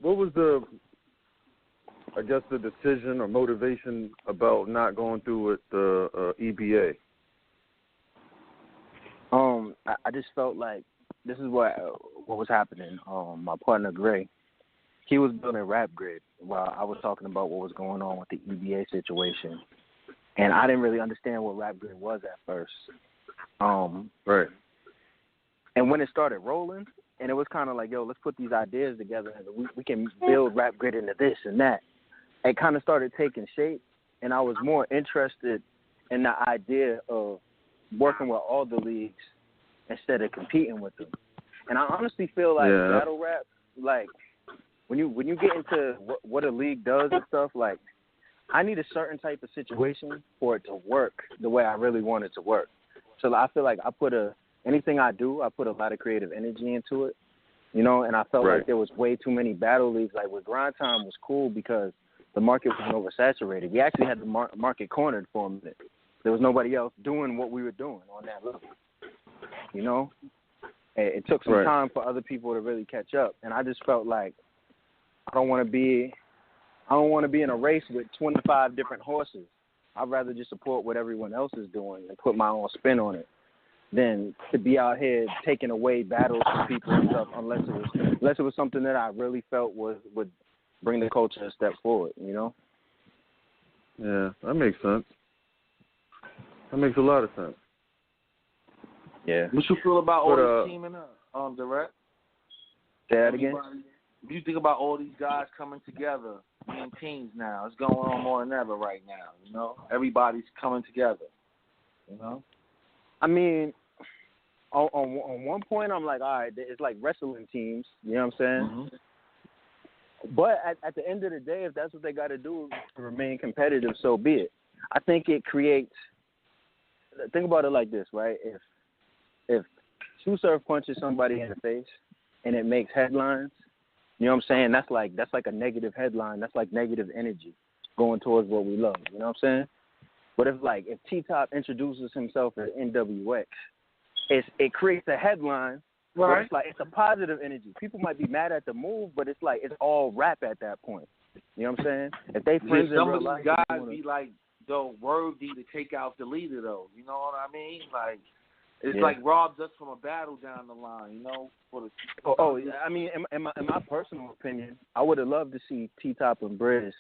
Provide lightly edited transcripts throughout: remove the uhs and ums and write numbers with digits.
What was the decision or motivation about not going through with the EBA? I just felt like this is what was happening. My partner Gray, he was building RapGrid while I was talking about what was going on with the EBA situation, and I didn't really understand what RapGrid was at first. Right. And when it started rolling, and it was kind of like, yo, let's put these ideas together, and we can build RapGrid into this and that. It kind of started taking shape, and I was more interested in the idea of working with all the leagues instead of competing with them. And I honestly feel like battle rap, like when you get into what a league does and stuff, like I need a certain type of situation for it to work the way I really want it to work. So I feel like anything I do, I put a lot of creative energy into it, you know, and I felt like there was way too many battle leagues. Like with Grind Time was cool because the market was oversaturated. We actually had the market cornered for a minute. There was nobody else doing what we were doing on that level, you know. It took some time for other people to really catch up, and I just felt like I don't want to be in a race with 25 different horses. I'd rather just support what everyone else is doing and put my own spin on it than to be out here taking away battles from people and stuff, unless it was something that I really felt would bring the culture a step forward, you know? Yeah, that makes sense. That makes a lot of sense. Yeah. What you feel about all this teaming up, Drect? Say that again? What do you think about all these guys coming together in teams now? It's going on more than ever right now, you know? Everybody's coming together, you know? I mean, on one point, I'm like, all right, it's like wrestling teams, you know what I'm saying? Mm-hmm. But at the end of the day, if that's what they got to do to remain competitive, so be it. I think it creates – think about it like this, right? If Tsu Surf punches somebody in the face and it makes headlines, you know what I'm saying? That's like a negative headline. That's like negative energy going towards what we love, you know what I'm saying? But if T-Top introduces himself as NWX, it creates a headline. Right. It's like it's a positive energy. People might be mad at the move, but it's like it's all rap at that point. You know what I'm saying? If they friends in real life, some of these guys be like, though, worthy to take out the leader, though. You know what I mean? Like it's like robs us from a battle down the line. You know? I mean, in my personal opinion, I would have loved to see T-Top and Briz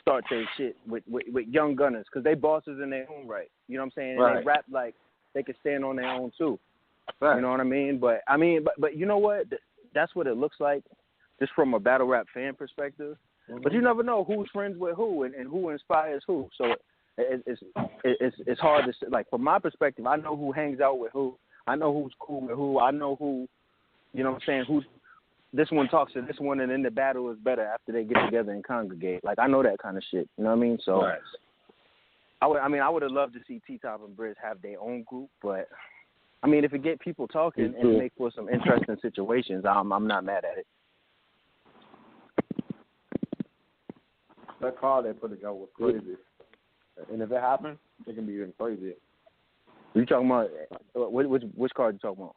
start their shit with young gunners because they bosses in their own right. You know what I'm saying? And they rap like they could stand on their own too. Right. You know what I mean? But you know what? That's what it looks like, just from a battle rap fan perspective. Mm-hmm. But you never know who's friends with who and who inspires who. So it's hard to say. Like from my perspective, I know who hangs out with who. I know who's cool with who. I know who. You know what I'm saying? Who's this one talks to this one, and then the battle is better after they get together and congregate. Like I know that kind of shit. You know what I mean? So I would have loved to see T-Top and Briz have their own group, but. I mean, if it get people talking and make for some interesting situations, I'm not mad at it. That card they put together was crazy. And if it happens, it can be even crazier. You talking about which card you talking about?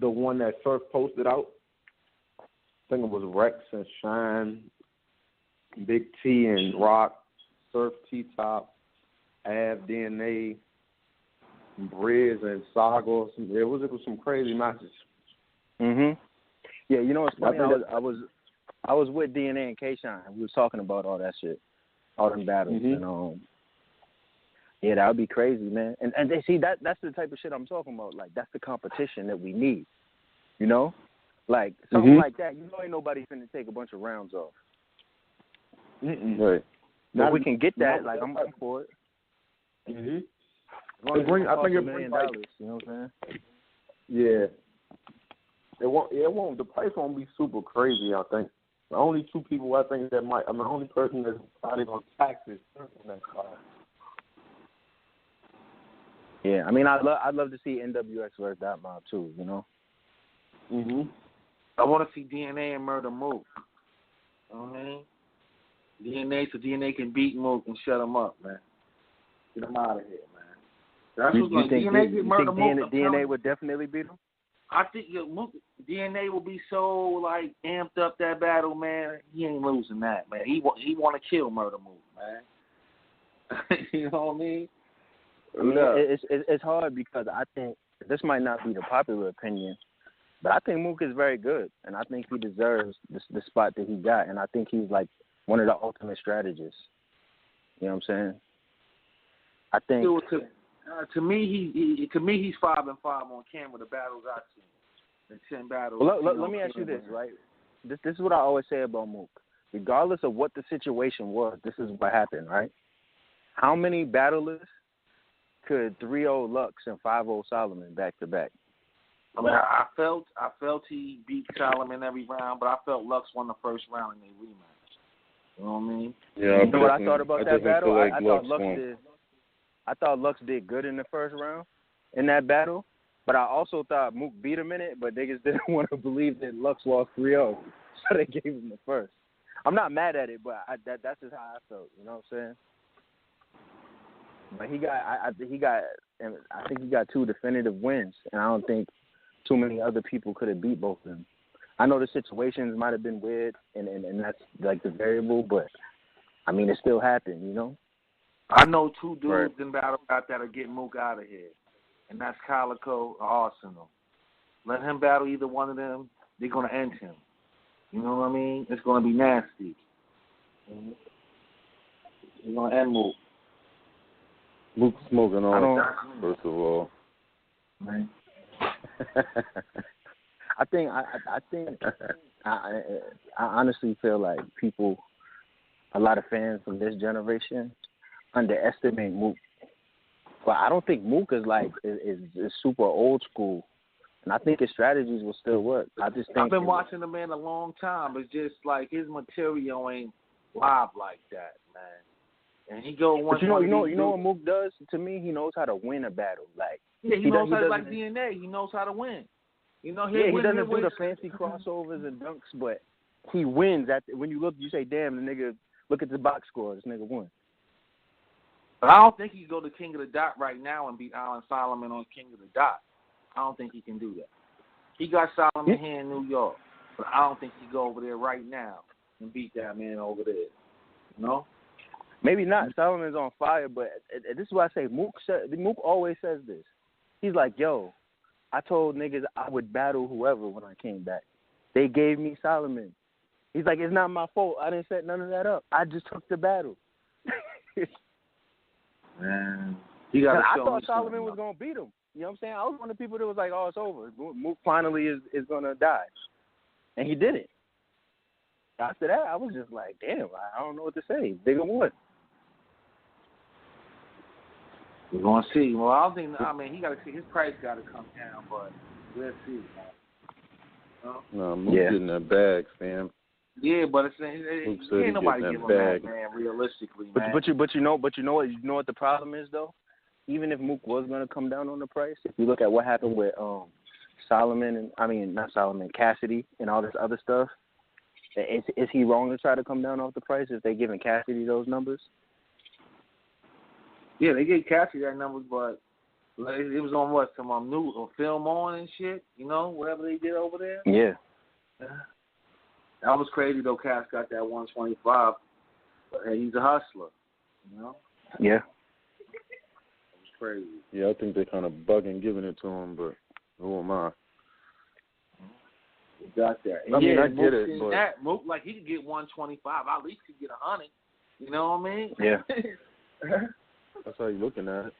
The one that Surf posted out. I think it was Rex and Shine, Big T and Rock, Surf T-Top, Av DNA, Briz and Saga. It was some crazy matches. Mhm. Yeah, you know what's funny? I was with DNA and K-Shine. We was talking about all that shit, all them battles, and yeah, that would be crazy, man. And they see that's the type of shit I'm talking about. Like that's the competition that we need. You know, like something like that. You know, ain't nobody finna take a bunch of rounds off. Right. Now we can get that. Like I'm up for it. Mhm. I think it $1 million. You know what I'm saying? Yeah. It won't. The price won't be super crazy. I think the only two people I think that might. I'm the only person that's probably gonna tax is that car. Yeah, I mean, I'd love to see NWX versus that mob too. You know. Mhm. I want to see DNA and Murder Mook. You know what I mean? DNA so DNA can beat Mook and shut him up, man. Get him out of here, man. That's what's going to DNA get Murder Mook. DNA would definitely beat him? I think DNA will be so, like, amped up that battle, man. He ain't losing that, man. He want to kill Murder Mook, man. You know what I mean? Yeah. It's hard because I think this might not be the popular opinion, but I think Mook is very good, and I think he deserves the spot that he got, and I think he's like one of the ultimate strategists. You know what I'm saying? I think to me he's 5-5 on camera. The battles I've seen, the 10 battles. Well, let me ask you this, right? This is what I always say about Mook. Regardless of what the situation was, this is what happened, right? How many battlers could 3-0 Lux and 5-0 Solomon back to back? I mean, I felt he beat Solomon every round, but I felt Lux won the first round in their rematch. You know what I mean? Yeah. You know what I thought about that battle? Like I thought Lux did good in the first round in that battle, but I also thought Mook beat him in it, but niggas didn't want to believe that Lux lost 3-0, so they gave him the first. I'm not mad at it, but that's just how I felt. You know what I'm saying? But I think he got 2 definitive wins, and I don't think too many other people could have beat both of them. I know the situations might have been weird, and that's like the variable, but I mean it still happened, you know. I know 2 dudes in battle rap that'll get Mook out of here, and that's Calico or Arsenal. Let him battle either one of them, they're gonna end him. You know what I mean? It's gonna be nasty. They're gonna end Mook. Mook smoking on, first of all. Right. I honestly feel like a lot of fans from this generation underestimate Mook. But I don't think Mook is super old school, and I think his strategies will still work. I've been watching the man a long time. It's just like his material ain't live like that, man. And he go one. But you know what Mook does to me? He knows how to win a battle. Like he knows how to like DNA. He knows how to win. You know, he doesn't do the fancy crossovers and dunks, but he wins. When you look, you say, "Damn, the nigga! Look at the box score. This nigga won." But I don't think he can go to King of the Dot right now and beat Alan Solomon on King of the Dot. I don't think he can do that. He got Solomon here in New York, but I don't think he can go over there right now and beat that man over there. You know? Maybe not. Solomon's on fire, but this is what I say. Mook always says this. He's like, yo, I told niggas I would battle whoever when I came back. They gave me Solomon. He's like, it's not my fault. I didn't set none of that up. I just took the battle. Man, I thought Solomon was going to beat him. You know what I'm saying? I was one of the people that was like, oh, it's over. Mook finally is going to die. And he didn't. After that, I was just like, damn, I don't know what to say. Bigger one. We're going to see. Well, I mean, he got to see. His price got to come down, but we'll see. No, Mook's getting that bag, fam. Yeah, but ain't nobody giving him that, man, realistically, man. But you know what the problem is, though? Even if Mook was going to come down on the price, if you look at what happened with Cassidy and all this other stuff, is he wrong to try to come down off the price if they giving Cassidy those numbers? Yeah, they gave Cassidy that numbers, but it was on what, some new film on and shit, you know, whatever they did over there. Yeah. That was crazy though. Cass got that 125, but hey, he's a hustler, you know. Yeah. It was crazy. Yeah, I think they're kind of bugging giving it to him, but who am I? He got that. And I mean, I get it, but that Mook, like he could get 125. I at least could get 100. You know what I mean? Yeah. That's how you're looking at it.